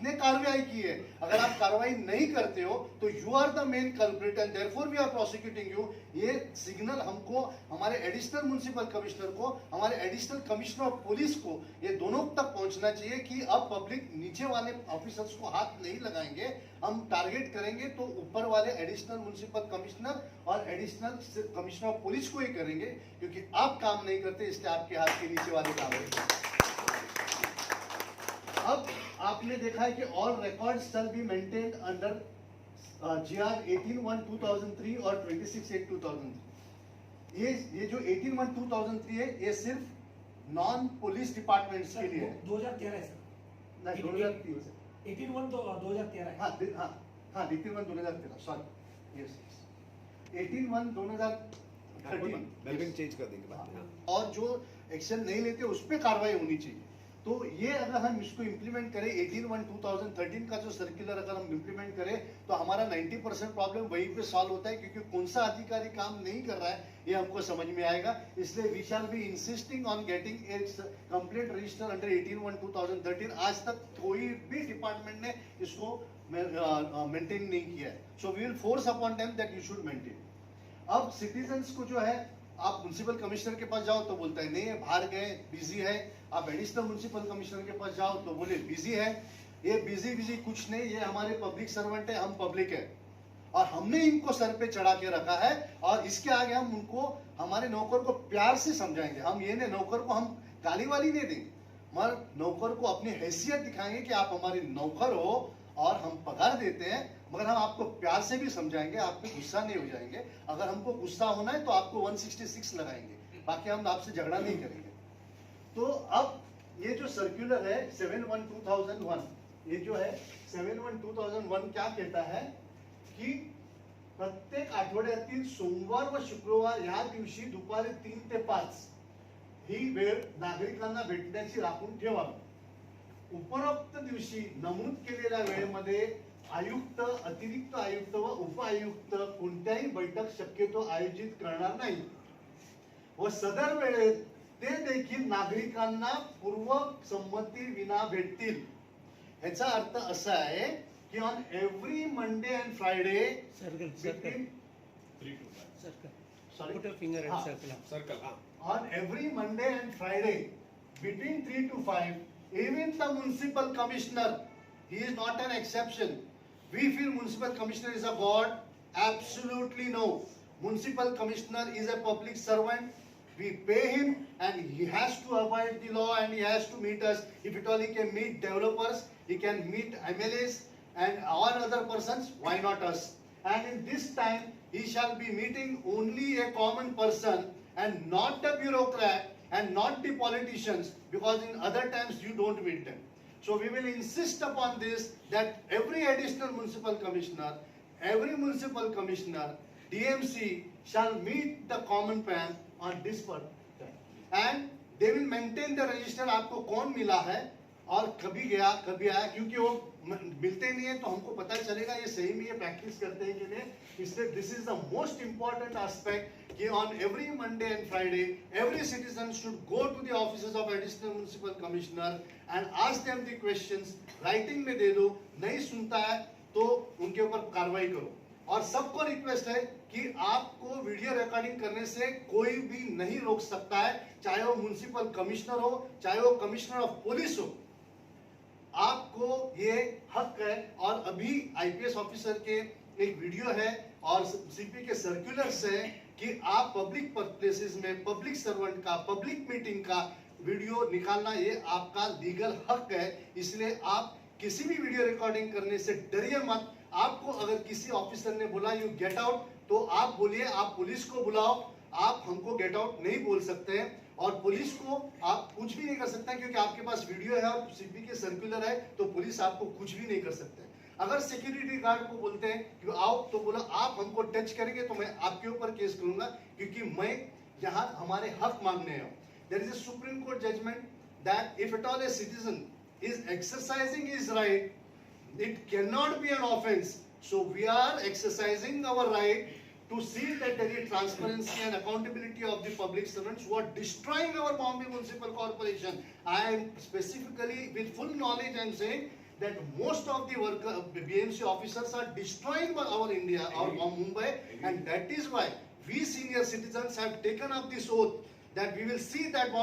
कितने कार्रवाई की है। अगर आप कार्रवाई नहीं करते हो तो you are the main culprit and therefore we are prosecuting you. ये सिग्नल हमको, हमारे एडिशनल म्युनिसिपल कमिश्नर को, हमारे एडिशनल कमिश्नर ऑफ पुलिस को, ये दोनों तक पहुंचना चाहिए कि अब पब्लिक नीचे वाले ऑफिसर्स को हाथ नहीं लगाएंगे, हम टारगेट करेंगे तो ऊपर वाले एडिशनल म्युनिसिपल कमिश्नर और एडिशनल कमिश्नर ऑफ पुलिस को ही करेंगे, क्योंकि आप काम नहीं करते इसलिए आपके हाथ के नीचे वाले काम करेंगे। अब आपने देखा है कि all records shall be maintained under GR 18/1/2003 और 26/8/2003। ये जो 18/1/2003 है ये सिर्फ नॉन पुलिस डिपार्टमेंट्स के लिए है। 2013 है सर, नहीं 2003 से 18/1 तो 2013 है। हाँ 18/1/2013 सॉरी, यस 18/1/2013 बिल्डिंग चेंज कर देंगे बाद में। और जो एक्शन नहीं लेते उस पर कार्रवाई होनी चाहिए। तो ये अगर हम इसको इम्प्लीमेंट करें 18/1/2013 का जो सर्कुलर अगर हम इम्प्लीमेंट करें तो हमारा 90% प्रॉब्लम वहीं पे सॉल्व होता है, क्योंकि कौन सा अधिकारी काम नहीं कर रहा है ये हमको समझ में आएगा। इसलिए we shall be insisting on getting a complaint register under 18/1/2013। आज तक कोई भी डिपार्टमेंट ने इसको मेंटेन नहीं किया है, so we will force upon them that you should maintain. अब सिटीजन्स को जो है, आप म्युनिसिपल कमिश्नर के पास जाओ तो बोलता है नहीं है, बाहर गए, बिजी है। आप एडिशनल म्युनिसिपल कमिश्नर के पास जाओ तो बोले बिजी है। ये बिजी कुछ नहीं, ये हमारे पब्लिक सर्वेंट है, हम पब्लिक है और हमने इनको सर पे चढ़ा के रखा है और इसके आगे हम उनको, हमारे नौकर को प्यार से समझाएंगे। हम ये नहीं, नौकर को हम गाली वाली नहीं देंगे, मगर नौकर को अपनी हैसियत दिखाएंगे कि आप हमारे नौकर हो और हम पगार देते हैं, मगर हम आपको प्यार से भी समझाएंगे, आप पे गुस्सा नहीं हो जाएंगे। अगर हमको गुस्सा होना है तो आपको 166 लगाएंगे, बाकी हम आपसे झगड़ा नहीं करेंगे। तो अब ये जो सर्कुलर है 7/1/2001, ये जो है 7/1/2001 क्या कहता है कि प्रत्येक आठवड्यातील सोमवार व शुक्रवार या दिवशी दुपारी 3 ते 5 ही वेळ नागरिकांना भेटण्याची राखून ठेवावी। उपरोक्त दिवशी नमूद केलेल्या वेळेमध्ये आयुक्त, अतिरिक्त आयुक्त व उपायुक्त कोणत्याही बैठक शक्यतो आयोजित करणार नाही व सदर वेळेत ते देखील नागरिकांना पूर्व संमती विना भेटतील। याचा अर्थ असा आहे की on every Monday and Friday between 3 to 5 sorry put a finger and circle on every Monday and Friday between 3 to 5, even the municipal commissioner, he is not an exception. We feel municipal commissioner is a god? Absolutely no. Municipal commissioner is a public servant. We pay him and he has to abide the law and he has to meet us. If at all he can meet developers, he can meet MLAs and all other persons, why not us? And in this time he shall be meeting only a common person and not the bureaucrat and not the politicians, because in other times you don't meet them. So we will insist upon this, that every additional municipal commissioner, every municipal commissioner, DMC shall meet the common man on this part and they will maintain the register, आपको कौन मिला है और कभी गया कभी आया, क्योंकि वो मिलते नहीं है तो हमको पता चलेगा ये सही में ये प्रैक्टिस करते हैं कि नहीं। इसलिए this is the most important aspect कि on every Monday and Friday every citizen should go to the offices of additional municipal commissioner and ask them the questions. Writing में दे दो, नहीं सुनता है तो उनके ऊपर कार्रवाई करो। और सबको रिक्वेस्ट है कि आपको वीडियो रिकॉर्डिंग करने से कोई भी नहीं रोक सकता है, चाहे वो म्युनिसिपल कमिश्नर हो, चाहे वो कमिश्नर ऑफ पुलिस हो, आपको ये हक है। और अभी आईपीएस ऑफिसर के एक वीडियो है और सीपी के सर्कुलर से कि आप पब्लिक प्लेसेस में पब्लिक सर्वेंट का, पब्लिक मीटिंग का वीडियो निकालना ये आपका लीगल हक है। इसलिए आप किसी भी वीडियो रिकॉर्डिंग करने से डरिए मत। आपको अगर किसी ऑफिसर ने बोला यू गेट आउट तो आप बोलिए, आप पुलिस को बुलाओ, आप हमको गेट आउट नहीं बोल सकते हैं और पुलिस को आप कुछ भी नहीं कर सकते हैं, क्योंकि आपके पास वीडियो है और सीपी के सर्कुलर है तो पुलिस आपको कुछ भी नहीं कर सकते। अगर सिक्योरिटी गार्ड को बोलते हैं कि आओ तो बोला आप हमको टच करेंगे तो मैं आपके ऊपर केस करूंगा, क्योंकि मैं यहाँ हमारे हक मांगने आया हूँ। There is a supreme court judgment that if at all a citizen is exercising his right, it cannot be an offense. So we are exercising our right to see that there is transparency and accountability of the public servants who are destroying our Bombay Municipal Corporation. I am specifically with full knowledge and saying that most of the worker BMC officers are destroying our India, our Mumbai, and that is why we senior citizens have taken up this oath that we will see that Bombay